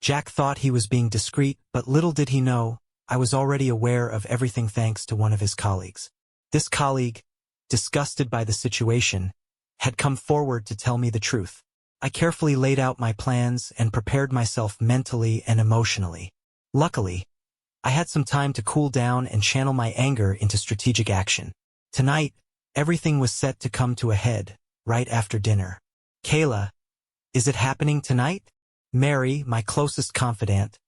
Jack thought he was being discreet, but little did he know, I was already aware of everything thanks to one of his colleagues. This colleague, disgusted by the situation, had come forward to tell me the truth. I carefully laid out my plans and prepared myself mentally and emotionally. Luckily, I had some time to cool down and channel my anger into strategic action. Tonight, everything was set to come to a head, right after dinner. "Kayla, is it happening tonight?" Mary, my closest confidant,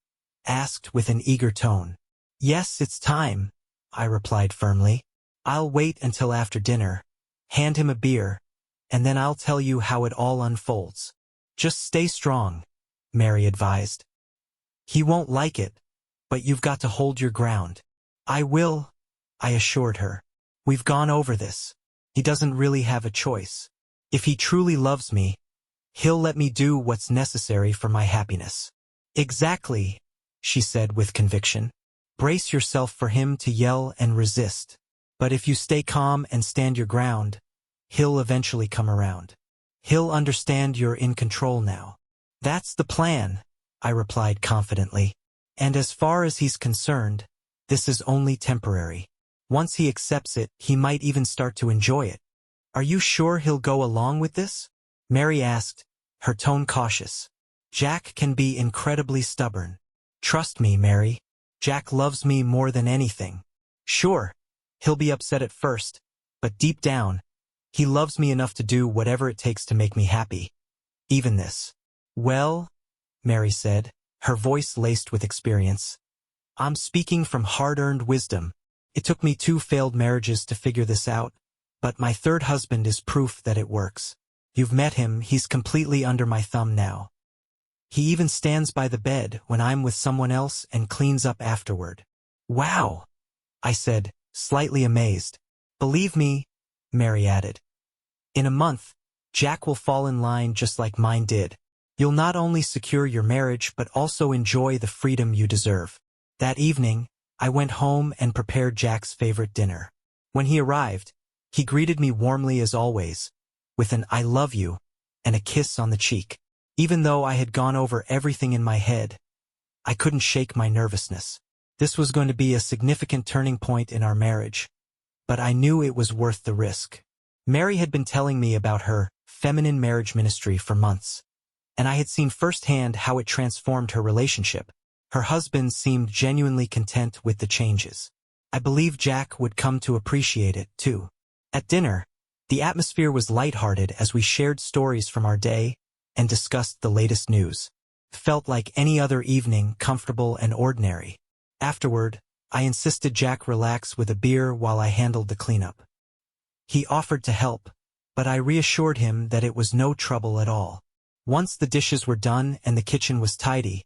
asked with an eager tone. "Yes, it's time," I replied firmly. "I'll wait until after dinner, hand him a beer, and then I'll tell you how it all unfolds. Just stay strong," Mary advised. "He won't like it, but you've got to hold your ground." "I will," I assured her. "We've gone over this. He doesn't really have a choice. If he truly loves me, he'll let me do what's necessary for my happiness." "Exactly," she said with conviction. "Brace yourself for him to yell and resist. But if you stay calm and stand your ground, he'll eventually come around. He'll understand you're in control now." "That's the plan," I replied confidently. "And as far as he's concerned, this is only temporary. Once he accepts it, he might even start to enjoy it." "Are you sure he'll go along with this?" Mary asked, her tone cautious. "Jack can be incredibly stubborn. Trust me, Mary. Jack loves me more than anything. Sure, he'll be upset at first, but deep down, he loves me enough to do whatever it takes to make me happy. Even this." "Well," Mary said, her voice laced with experience, "I'm speaking from hard-earned wisdom. It took me 2 failed marriages to figure this out, but my 3rd husband is proof that it works. You've met him, he's completely under my thumb now. He even stands by the bed when I'm with someone else and cleans up afterward." "Wow," I said, slightly amazed. "Believe me," Mary added, "in a month, Jack will fall in line just like mine did. You'll not only secure your marriage but also enjoy the freedom you deserve." That evening, I went home and prepared Jack's favorite dinner. When he arrived, he greeted me warmly as always, with an "I love you" and a kiss on the cheek. Even though I had gone over everything in my head, I couldn't shake my nervousness. This was going to be a significant turning point in our marriage, but I knew it was worth the risk. Mary had been telling me about her feminine marriage ministry for months, and I had seen firsthand how it transformed her relationship. Her husband seemed genuinely content with the changes. I believed Jack would come to appreciate it, too. At dinner, the atmosphere was lighthearted as we shared stories from our day and discussed the latest news. It felt like any other evening, comfortable and ordinary. Afterward, I insisted Jack relax with a beer while I handled the cleanup. He offered to help, but I reassured him that it was no trouble at all. Once the dishes were done and the kitchen was tidy,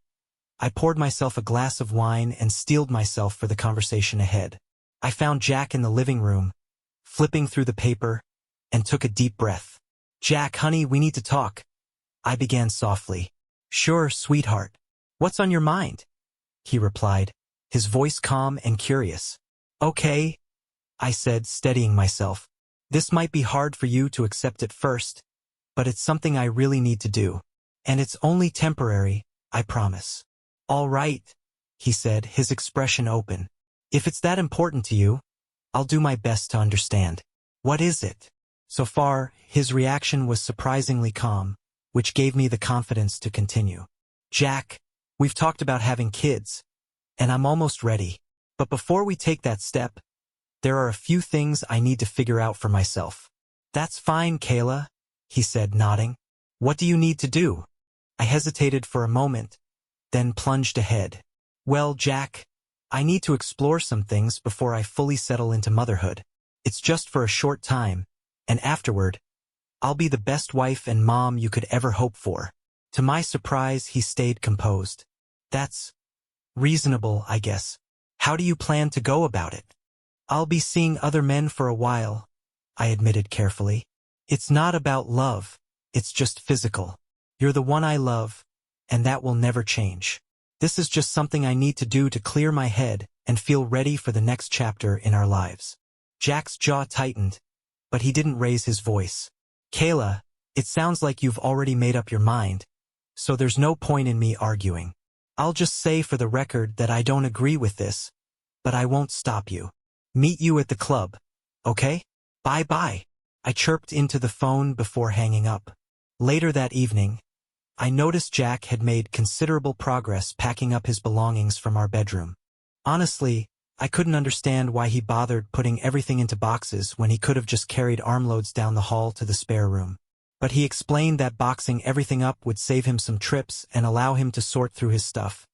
I poured myself a glass of wine and steeled myself for the conversation ahead. I found Jack in the living room, flipping through the paper, and took a deep breath. "Jack, honey, we need to talk," I began softly. "Sure, sweetheart. What's on your mind?" he replied, his voice calm and curious. "Okay," I said, steadying myself. "This might be hard for you to accept at first, but it's something I really need to do. And it's only temporary, I promise." "All right," he said, his expression open. "If it's that important to you, I'll do my best to understand." "What is it?" So far, his reaction was surprisingly calm, which gave me the confidence to continue. "Jack, we've talked about having kids, and I'm almost ready. But before we take that step, there are a few things I need to figure out for myself." "That's fine, Kayla," he said, nodding. "What do you need to do?" I hesitated for a moment, then plunged ahead. "Well, Jack, I need to explore some things before I fully settle into motherhood. It's just for a short time, and afterward, I'll be the best wife and mom you could ever hope for." To my surprise, he stayed composed. "That's reasonable, I guess. How do you plan to go about it?" "I'll be seeing other men for a while," I admitted carefully. "It's not about love, it's just physical. You're the one I love, and that will never change. This is just something I need to do to clear my head and feel ready for the next chapter in our lives." Jack's jaw tightened, but he didn't raise his voice. "Kayla, it sounds like you've already made up your mind, so there's no point in me arguing. I'll just say for the record that I don't agree with this, but I won't stop you. Meet you at the club, okay? Bye-bye. I chirped into the phone before hanging up. Later that evening, I noticed Jack had made considerable progress packing up his belongings from our bedroom. Honestly, I couldn't understand why he bothered putting everything into boxes when he could have just carried armloads down the hall to the spare room. But he explained that boxing everything up would save him some trips and allow him to sort through his stuff,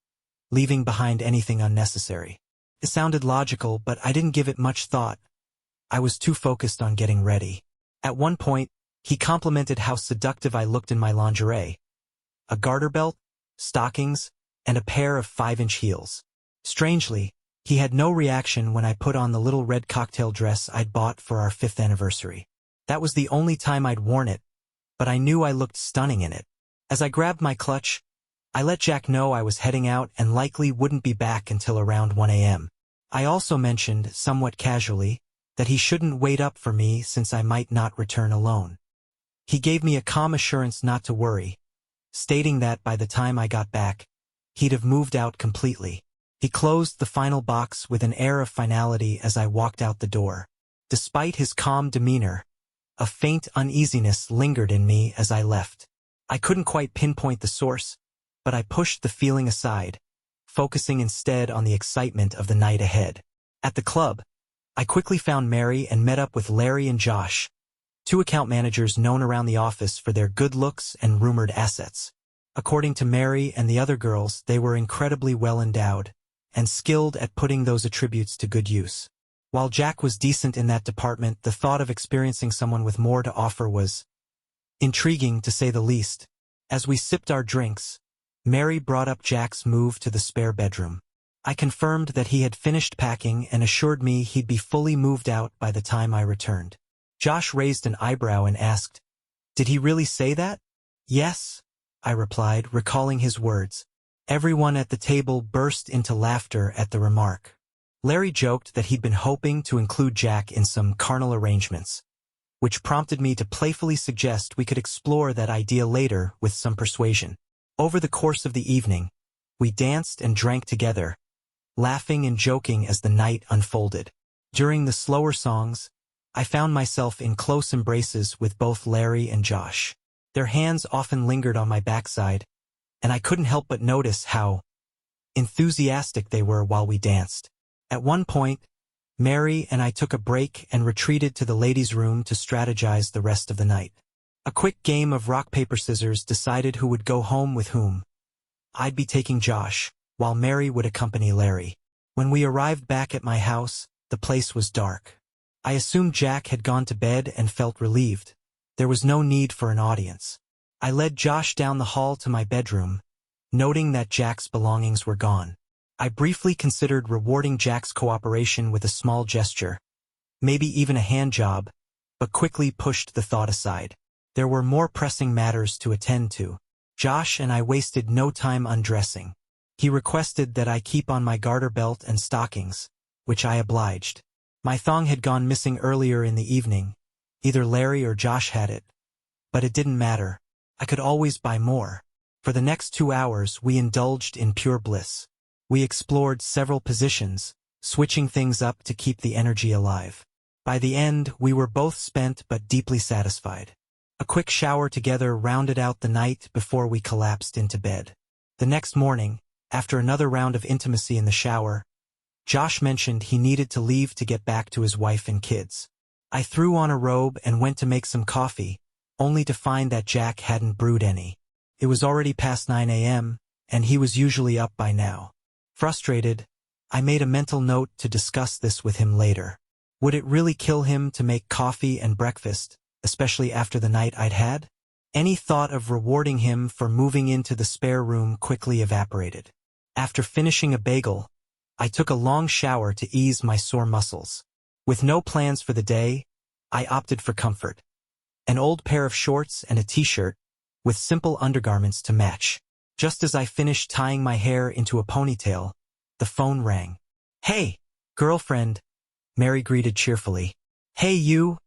leaving behind anything unnecessary. It sounded logical, but I didn't give it much thought. I was too focused on getting ready. At one point, he complimented how seductive I looked in my lingerie. A garter belt, stockings, and a pair of 5-inch heels. Strangely, he had no reaction when I put on the little red cocktail dress I'd bought for our 5th anniversary. That was the only time I'd worn it, but I knew I looked stunning in it. As I grabbed my clutch, I let Jack know I was heading out and likely wouldn't be back until around 1 a.m. I also mentioned, somewhat casually, that he shouldn't wait up for me since I might not return alone. He gave me a calm assurance not to worry, stating that by the time I got back, he'd have moved out completely. He closed the final box with an air of finality as I walked out the door. Despite his calm demeanor, a faint uneasiness lingered in me as I left. I couldn't quite pinpoint the source, but I pushed the feeling aside, focusing instead on the excitement of the night ahead. At the club, I quickly found Mary and met up with Larry and Josh, 2 account managers known around the office for their good looks and rumored assets. According to Mary and the other girls, they were incredibly well endowed and skilled at putting those attributes to good use. While Jack was decent in that department, the thought of experiencing someone with more to offer was intriguing, to say the least. As we sipped our drinks, Mary brought up Jack's move to the spare bedroom. I confirmed that he had finished packing and assured me he'd be fully moved out by the time I returned. Josh raised an eyebrow and asked, "Did he really say that?" "Yes," I replied, recalling his words. Everyone at the table burst into laughter at the remark. Larry joked that he'd been hoping to include Jack in some carnal arrangements, which prompted me to playfully suggest we could explore that idea later with some persuasion. Over the course of the evening, we danced and drank together, laughing and joking as the night unfolded. During the slower songs, I found myself in close embraces with both Larry and Josh. Their hands often lingered on my backside, and I couldn't help but notice how enthusiastic they were while we danced. At one point, Mary and I took a break and retreated to the ladies' room to strategize the rest of the night. A quick game of rock, paper, scissors decided who would go home with whom. I'd be taking Josh, while Mary would accompany Larry. When we arrived back at my house, the place was dark. I assumed Jack had gone to bed and felt relieved. There was no need for an audience. I led Josh down the hall to my bedroom, noting that Jack's belongings were gone. I briefly considered rewarding Jack's cooperation with a small gesture, maybe even a hand job, but quickly pushed the thought aside. There were more pressing matters to attend to. Josh and I wasted no time undressing. He requested that I keep on my garter belt and stockings, which I obliged. My thong had gone missing earlier in the evening. Either Larry or Josh had it. But it didn't matter. I could always buy more. For the next 2 hours, we indulged in pure bliss. We explored several positions, switching things up to keep the energy alive. By the end, we were both spent but deeply satisfied. A quick shower together rounded out the night before we collapsed into bed. The next morning, after another round of intimacy in the shower, Josh mentioned he needed to leave to get back to his wife and kids. I threw on a robe and went to make some coffee, only to find that Jack hadn't brewed any. It was already past 9 a.m., and he was usually up by now. Frustrated, I made a mental note to discuss this with him later. Would it really kill him to make coffee and breakfast, especially after the night I'd had? Any thought of rewarding him for moving into the spare room quickly evaporated. After finishing a bagel, I took a long shower to ease my sore muscles. With no plans for the day, I opted for comfort. An old pair of shorts and a t-shirt, with simple undergarments to match. Just as I finished tying my hair into a ponytail, the phone rang. "Hey, girlfriend," Mary greeted cheerfully. "Hey you,"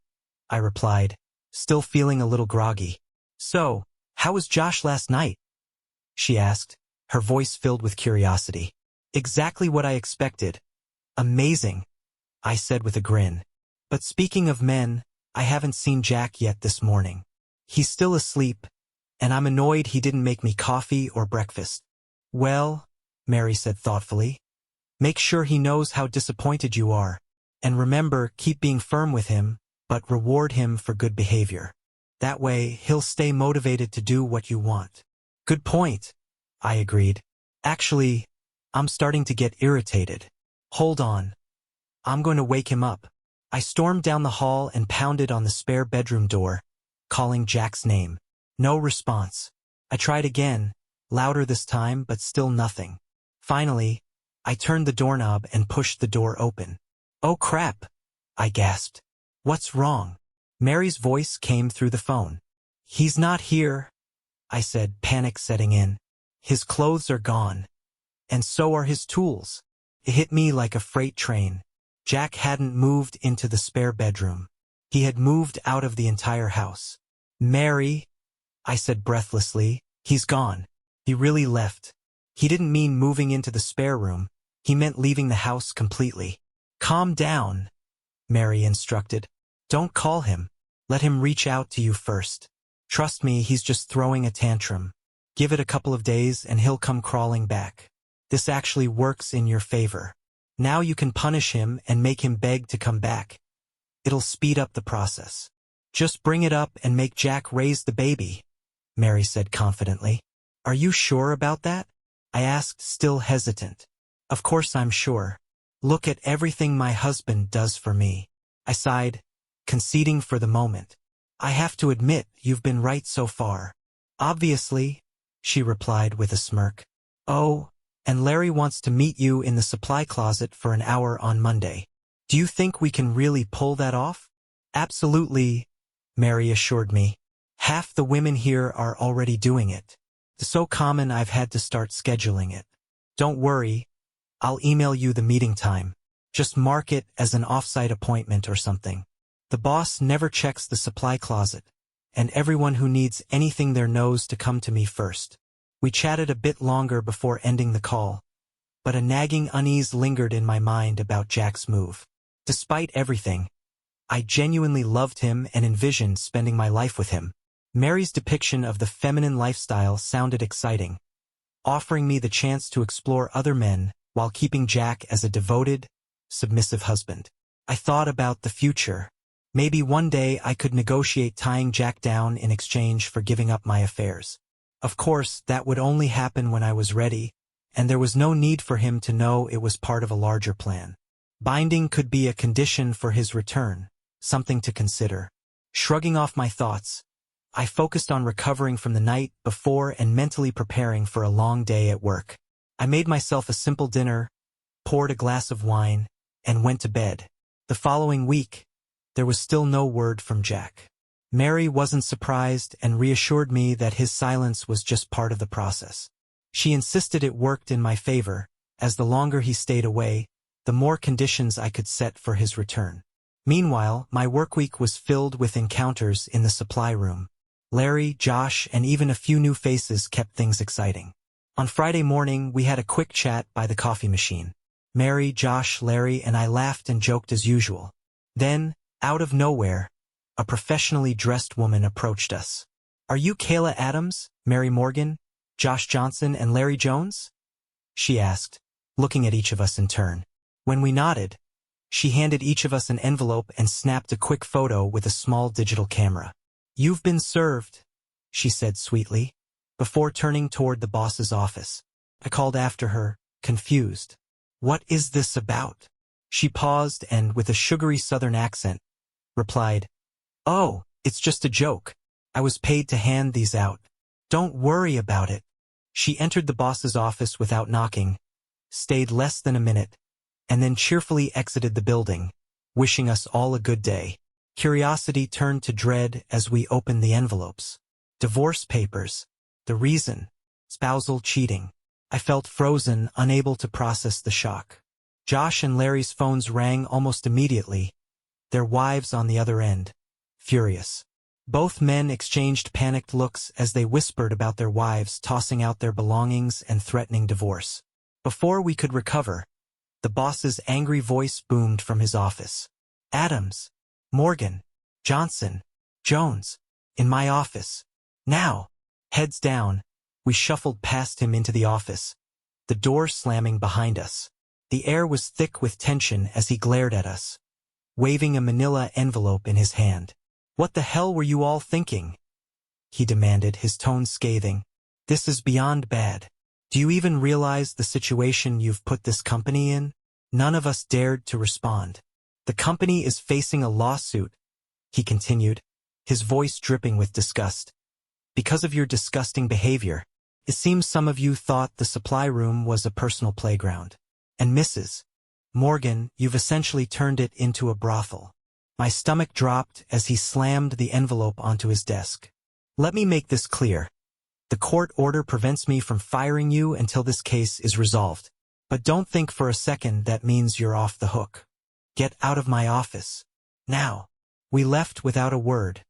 I replied, still feeling a little groggy. "So, how was Josh last night?" she asked. her voice filled with curiosity. Exactly what I expected. Amazing, I said with a grin. But speaking of men, I haven't seen Jack yet this morning. He's still asleep, and I'm annoyed he didn't make me coffee or breakfast. Well, Mary said thoughtfully, make sure he knows how disappointed you are. And remember, keep being firm with him, but reward him for good behavior. That way, he'll stay motivated to do what you want. Good point, I agreed. Actually, I'm starting to get irritated. Hold on. I'm going to wake him up. I stormed down the hall and pounded on the spare bedroom door, calling Jack's name. No response. I tried again, louder this time, but still nothing. Finally, I turned the doorknob and pushed the door open. Oh crap, I gasped. What's wrong? Mary's voice came through the phone. He's not here, I said, panic setting in. His clothes are gone. And so are his tools. It hit me like a freight train. Jack hadn't moved into the spare bedroom. He had moved out of the entire house. Mary, I said breathlessly, he's gone. He really left. He didn't mean moving into the spare room. He meant leaving the house completely. Calm down, Mary instructed. Don't call him. Let him reach out to you first. Trust me, he's just throwing a tantrum. Give it a couple of days and he'll come crawling back. This actually works in your favor. Now you can punish him and make him beg to come back. It'll speed up the process. Just bring it up and make Jack raise the baby, Mary said confidently. Are you sure about that? I asked, still hesitant. Of course I'm sure. Look at everything my husband does for me. I sighed, conceding for the moment. I have to admit, you've been right so far. Obviously, she replied with a smirk. Oh, and Larry wants to meet you in the supply closet for an hour on Monday. Do you think we can really pull that off? Absolutely, Mary assured me. Half the women here are already doing it. It's so common I've had to start scheduling it. Don't worry, I'll email you the meeting time. Just mark it as an off-site appointment or something. The boss never checks the supply closet, and everyone who needs anything there knows to come to me first. We chatted a bit longer before ending the call, but a nagging unease lingered in my mind about Jack's move. Despite everything, I genuinely loved him and envisioned spending my life with him. Mary's depiction of the feminine lifestyle sounded exciting, offering me the chance to explore other men while keeping Jack as a devoted, submissive husband. I thought about the future. Maybe one day I could negotiate tying Jack down in exchange for giving up my affairs. Of course, that would only happen when I was ready, and there was no need for him to know it was part of a larger plan. Binding could be a condition for his return, something to consider. Shrugging off my thoughts, I focused on recovering from the night before and mentally preparing for a long day at work. I made myself a simple dinner, poured a glass of wine, and went to bed. The following week, there was still no word from Jack. Mary wasn't surprised and reassured me that his silence was just part of the process. She insisted it worked in my favor, as the longer he stayed away, the more conditions I could set for his return. Meanwhile, my workweek was filled with encounters in the supply room. Larry, Josh, and even a few new faces kept things exciting. On Friday morning, we had a quick chat by the coffee machine. Mary, Josh, Larry, and I laughed and joked as usual. Then, out of nowhere, a professionally dressed woman approached us. Are you Kayla Adams, Mary Morgan, Josh Johnson, and Larry Jones? She asked, looking at each of us in turn. When we nodded, she handed each of us an envelope and snapped a quick photo with a small digital camera. You've been served, she said sweetly, before turning toward the boss's office. I called after her, confused. What is this about? She paused and, with a sugary southern accent, replied, Oh, it's just a joke. I was paid to hand these out. Don't worry about it. She entered the boss's office without knocking, stayed less than a minute, and then cheerfully exited the building, wishing us all a good day. Curiosity turned to dread as we opened the envelopes. Divorce papers. The reason. Spousal cheating. I felt frozen, unable to process the shock. Josh and Larry's phones rang almost immediately, their wives on the other end, furious. Both men exchanged panicked looks as they whispered about their wives tossing out their belongings and threatening divorce. Before we could recover, the boss's angry voice boomed from his office. Adams, Morgan, Johnson, Jones, in my office. Now. Heads down, we shuffled past him into the office, the door slamming behind us. The air was thick with tension as he glared at us, waving a manila envelope in his hand. What the hell were you all thinking? He demanded, his tone scathing. This is beyond bad. Do you even realize the situation you've put this company in? None of us dared to respond. The company is facing a lawsuit, he continued, his voice dripping with disgust. Because of your disgusting behavior, it seems some of you thought the supply room was a personal playground. And Mrs. Morgan, you've essentially turned it into a brothel. My stomach dropped as he slammed the envelope onto his desk. Let me make this clear. The court order prevents me from firing you until this case is resolved. But don't think for a second that means you're off the hook. Get out of my office. Now. We left without a word,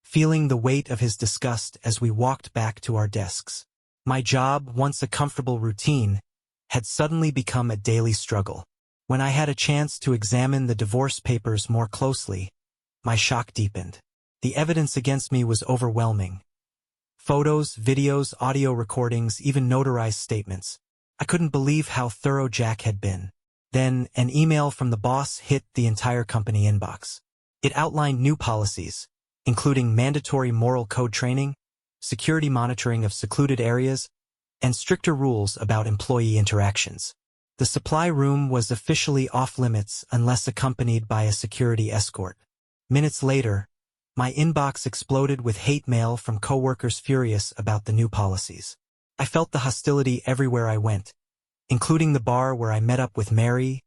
feeling the weight of his disgust as we walked back to our desks. My job, once a comfortable routine, had suddenly become a daily struggle. When I had a chance to examine the divorce papers more closely, my shock deepened. The evidence against me was overwhelming. Photos, videos, audio recordings, even notarized statements. I couldn't believe how thorough Jack had been. Then, an email from the boss hit the entire company inbox. It outlined new policies, including mandatory moral code training, security monitoring of secluded areas, and stricter rules about employee interactions. The supply room was officially off-limits unless accompanied by a security escort. Minutes later, my inbox exploded with hate mail from coworkers furious about the new policies. I felt the hostility everywhere I went, including the bar where I met up with Mary,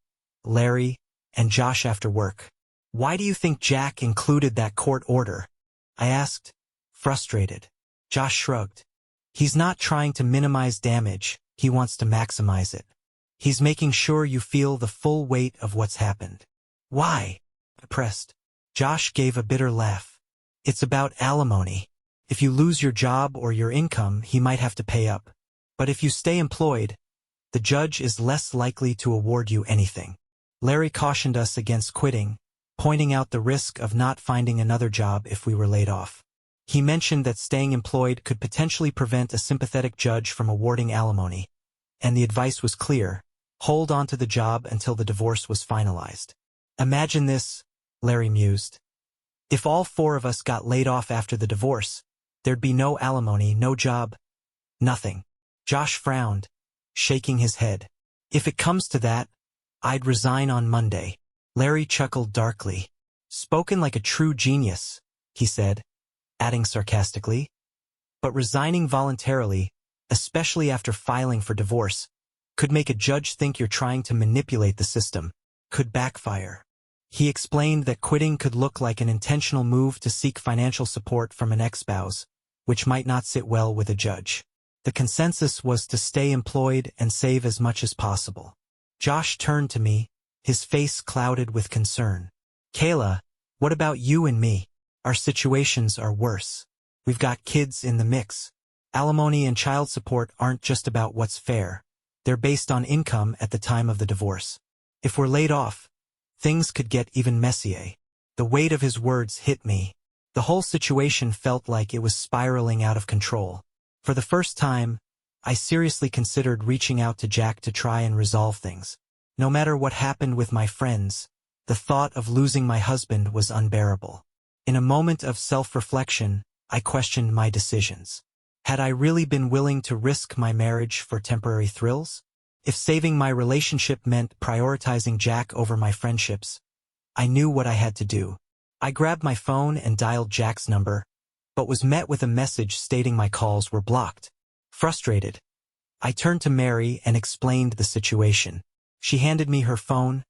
Larry, and Josh after work. Why do you think Jack included that court order? I asked, frustrated. Josh shrugged. He's not trying to minimize damage, he wants to maximize it. He's making sure you feel the full weight of what's happened. Why? I pressed. Josh gave a bitter laugh. It's about alimony. If you lose your job or your income, he might have to pay up. But if you stay employed, the judge is less likely to award you anything. Larry cautioned us against quitting, pointing out the risk of not finding another job if we were laid off. He mentioned that staying employed could potentially prevent a sympathetic judge from awarding alimony, and the advice was clear: hold on to the job until the divorce was finalized. Imagine this, Larry mused. If all four of us got laid off after the divorce, there'd be no alimony, no job, nothing. Josh frowned, shaking his head. If it comes to that, I'd resign on Monday. Larry chuckled darkly. Spoken like a true genius, he said, adding sarcastically. But resigning voluntarily, especially after filing for divorce, could make a judge think you're trying to manipulate the system, could backfire. He explained that quitting could look like an intentional move to seek financial support from an ex-spouse, which might not sit well with a judge. The consensus was to stay employed and save as much as possible. Josh turned to me, his face clouded with concern. Kayla, what about you and me? Our situations are worse. We've got kids in the mix. Alimony and child support aren't just about what's fair. They're based on income at the time of the divorce. If we're laid off, things could get even messier. The weight of his words hit me. The whole situation felt like it was spiraling out of control. For the first time, I seriously considered reaching out to Jack to try and resolve things. No matter what happened with my friends, the thought of losing my husband was unbearable. In a moment of self-reflection, I questioned my decisions. Had I really been willing to risk my marriage for temporary thrills? If saving my relationship meant prioritizing Jack over my friendships, I knew what I had to do. I grabbed my phone and dialed Jack's number, but was met with a message stating my calls were blocked. Frustrated, I turned to Mary and explained the situation. She handed me her phone,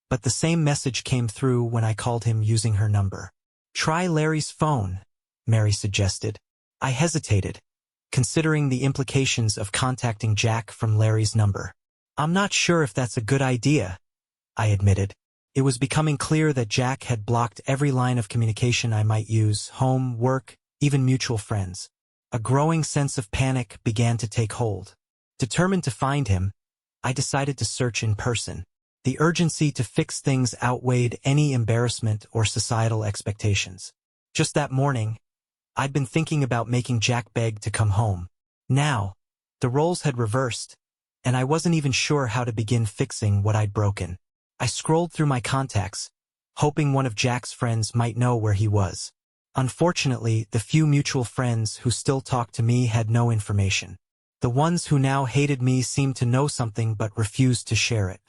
but the same message came through when I called him using her number. Try Larry's phone, Mary suggested. I hesitated, considering the implications of contacting Jack from Larry's number. I'm not sure if that's a good idea, I admitted. It was becoming clear that Jack had blocked every line of communication I might use: home, work, even mutual friends. A growing sense of panic began to take hold. Determined to find him, I decided to search in person. The urgency to fix things outweighed any embarrassment or societal expectations. Just that morning, I'd been thinking about making Jack beg to come home. Now, the roles had reversed, and I wasn't even sure how to begin fixing what I'd broken. I scrolled through my contacts, hoping one of Jack's friends might know where he was. Unfortunately, the few mutual friends who still talked to me had no information. The ones who now hated me seemed to know something but refused to share it.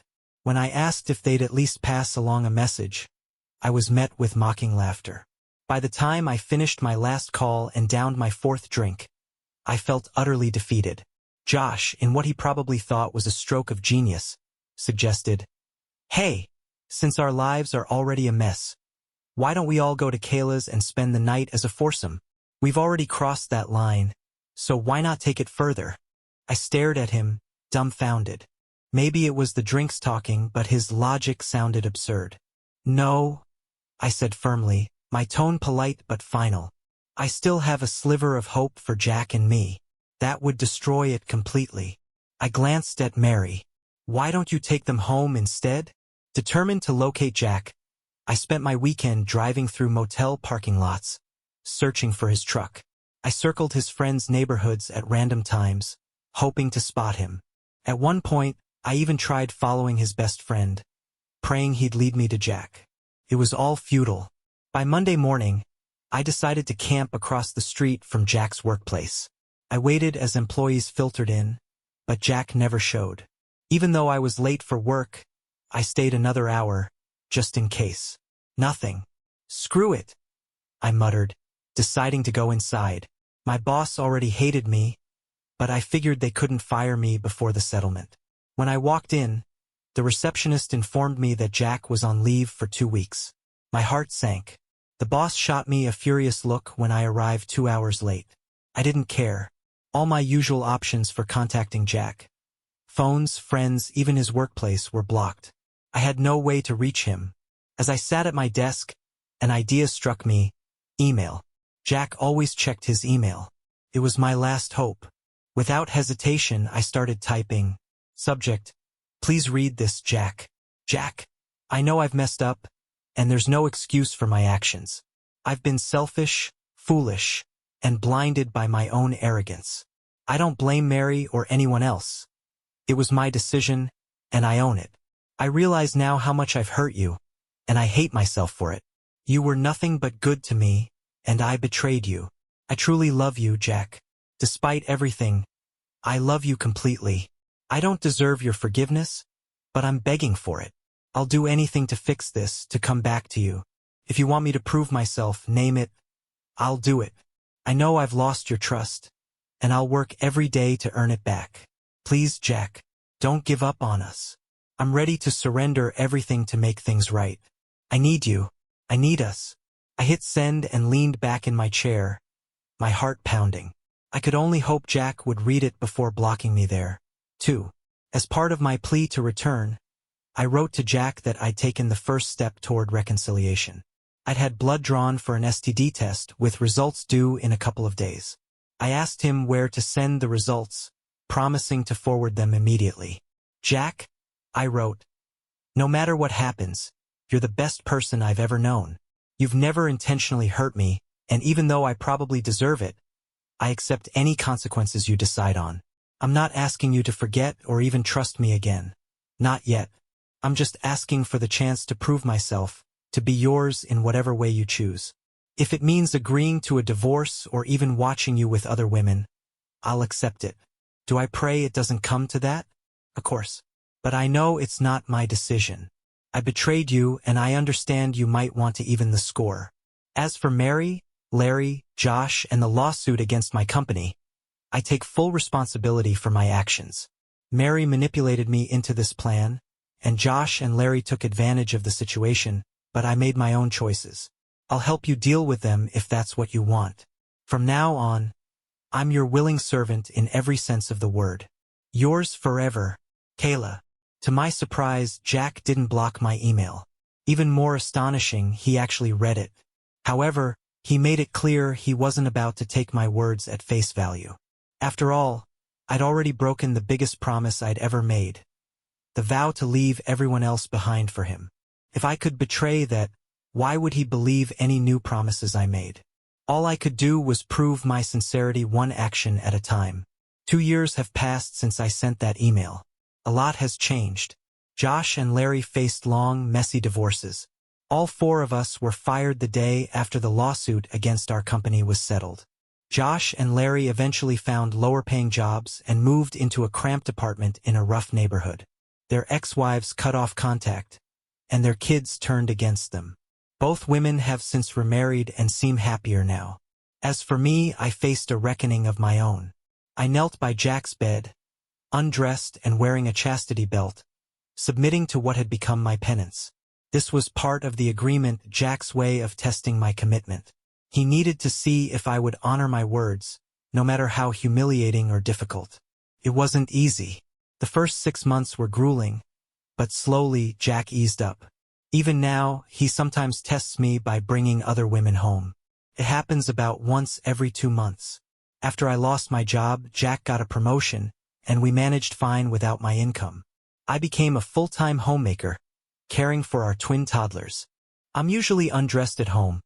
When I asked if they'd at least pass along a message, I was met with mocking laughter. By the time I finished my last call and downed my fourth drink, I felt utterly defeated. Josh, in what he probably thought was a stroke of genius, suggested, "Hey, since our lives are already a mess, why don't we all go to Kayla's and spend the night as a foursome? We've already crossed that line, so why not take it further?" I stared at him, dumbfounded. Maybe it was the drinks talking, but his logic sounded absurd. "No," I said firmly, my tone polite but final. "I still have a sliver of hope for Jack and me. That would destroy it completely." I glanced at Mary. "Why don't you take them home instead?" Determined to locate Jack, I spent my weekend driving through motel parking lots, searching for his truck. I circled his friends' neighborhoods at random times, hoping to spot him. At one point, I even tried following his best friend, praying he'd lead me to Jack. It was all futile. By Monday morning, I decided to camp across the street from Jack's workplace. I waited as employees filtered in, but Jack never showed. Even though I was late for work, I stayed another hour, just in case. Nothing. "Screw it," I muttered, deciding to go inside. My boss already hated me, but I figured they couldn't fire me before the settlement. When I walked in, the receptionist informed me that Jack was on leave for 2 weeks. My heart sank. The boss shot me a furious look when I arrived 2 hours late. I didn't care. All my usual options for contacting Jack, phones, friends, even his workplace, were blocked. I had no way to reach him. As I sat at my desk, an idea struck me: email. Jack always checked his email. It was my last hope. Without hesitation, I started typing. Subject: "Please read this, Jack. Jack, I know I've messed up, and there's no excuse for my actions. I've been selfish, foolish, and blinded by my own arrogance. I don't blame Mary or anyone else. It was my decision, and I own it. I realize now how much I've hurt you, and I hate myself for it. You were nothing but good to me, and I betrayed you. I truly love you, Jack. Despite everything, I love you completely. I don't deserve your forgiveness, but I'm begging for it. I'll do anything to fix this, to come back to you. If you want me to prove myself, name it. I'll do it. I know I've lost your trust, and I'll work every day to earn it back. Please, Jack, don't give up on us. I'm ready to surrender everything to make things right. I need you. I need us." I hit send and leaned back in my chair, my heart pounding. I could only hope Jack would read it before blocking me there. 2. As part of my plea to return, I wrote to Jack that I'd taken the first step toward reconciliation. I'd had blood drawn for an STD test with results due in a couple of days. I asked him where to send the results, promising to forward them immediately. "Jack," I wrote, "no matter what happens, you're the best person I've ever known. You've never intentionally hurt me, and even though I probably deserve it, I accept any consequences you decide on. I'm not asking you to forget or even trust me again. Not yet. I'm just asking for the chance to prove myself, to be yours in whatever way you choose. If it means agreeing to a divorce or even watching you with other women, I'll accept it. Do I pray it doesn't come to that? Of course. But I know it's not my decision. I betrayed you, and I understand you might want to even the score. As for Mary, Larry, Josh, and the lawsuit against my company, I take full responsibility for my actions. Mary manipulated me into this plan, and Josh and Larry took advantage of the situation, but I made my own choices. I'll help you deal with them if that's what you want. From now on, I'm your willing servant in every sense of the word. Yours forever, Kayla." To my surprise, Jack didn't block my email. Even more astonishing, he actually read it. However, he made it clear he wasn't about to take my words at face value. After all, I'd already broken the biggest promise I'd ever made. The vow to leave everyone else behind for him. If I could betray that, why would he believe any new promises I made? All I could do was prove my sincerity one action at a time. 2 years have passed since I sent that email. A lot has changed. Josh and Larry faced long, messy divorces. All 4 of us were fired the day after the lawsuit against our company was settled. Josh and Larry eventually found lower-paying jobs and moved into a cramped apartment in a rough neighborhood. Their ex-wives cut off contact, and their kids turned against them. Both women have since remarried and seem happier now. As for me, I faced a reckoning of my own. I knelt by Jack's bed, undressed and wearing a chastity belt, submitting to what had become my penance. This was part of the agreement, Jack's way of testing my commitment. He needed to see if I would honor my words, no matter how humiliating or difficult. It wasn't easy. The first 6 months were grueling, but slowly Jack eased up. Even now, he sometimes tests me by bringing other women home. It happens about once every 2 months. After I lost my job, Jack got a promotion, and we managed fine without my income. I became a full-time homemaker, caring for our twin toddlers. I'm usually undressed at home,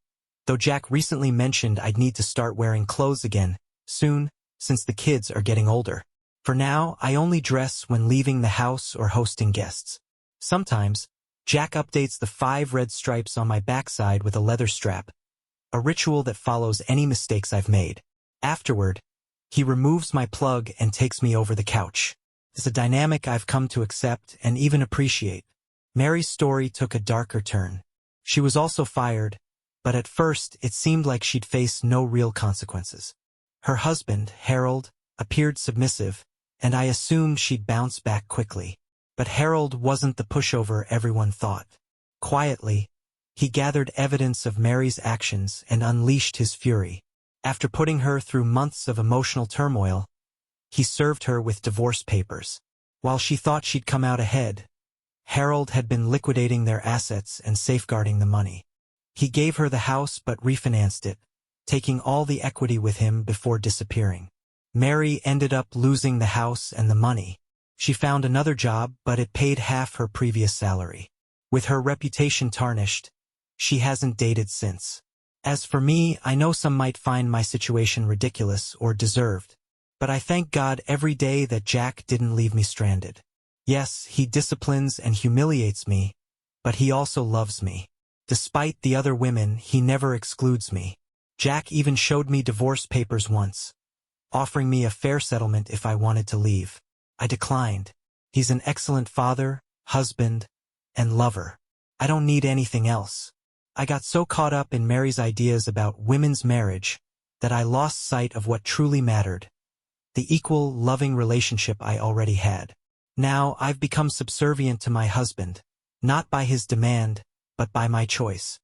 though Jack recently mentioned I'd need to start wearing clothes again, soon, since the kids are getting older. For now, I only dress when leaving the house or hosting guests. Sometimes, Jack updates the 5 red stripes on my backside with a leather strap, a ritual that follows any mistakes I've made. Afterward, he removes my plug and takes me over the couch. It's a dynamic I've come to accept and even appreciate. Mary's story took a darker turn. She was also fired, but at first it seemed like she'd face no real consequences. Her husband, Harold, appeared submissive, and I assumed she'd bounce back quickly. But Harold wasn't the pushover everyone thought. Quietly, he gathered evidence of Mary's actions and unleashed his fury. After putting her through months of emotional turmoil, he served her with divorce papers. While she thought she'd come out ahead, Harold had been liquidating their assets and safeguarding the money. He gave her the house but refinanced it, taking all the equity with him before disappearing. Mary ended up losing the house and the money. She found another job, but it paid half her previous salary. With her reputation tarnished, she hasn't dated since. As for me, I know some might find my situation ridiculous or deserved, but I thank God every day that Jack didn't leave me stranded. Yes, he disciplines and humiliates me, but he also loves me. Despite the other women, he never excludes me. Jack even showed me divorce papers once, offering me a fair settlement if I wanted to leave. I declined. He's an excellent father, husband, and lover. I don't need anything else. I got so caught up in Mary's ideas about women's marriage that I lost sight of what truly mattered, the equal, loving relationship I already had. Now I've become subservient to my husband, not by his demand, but by my choice.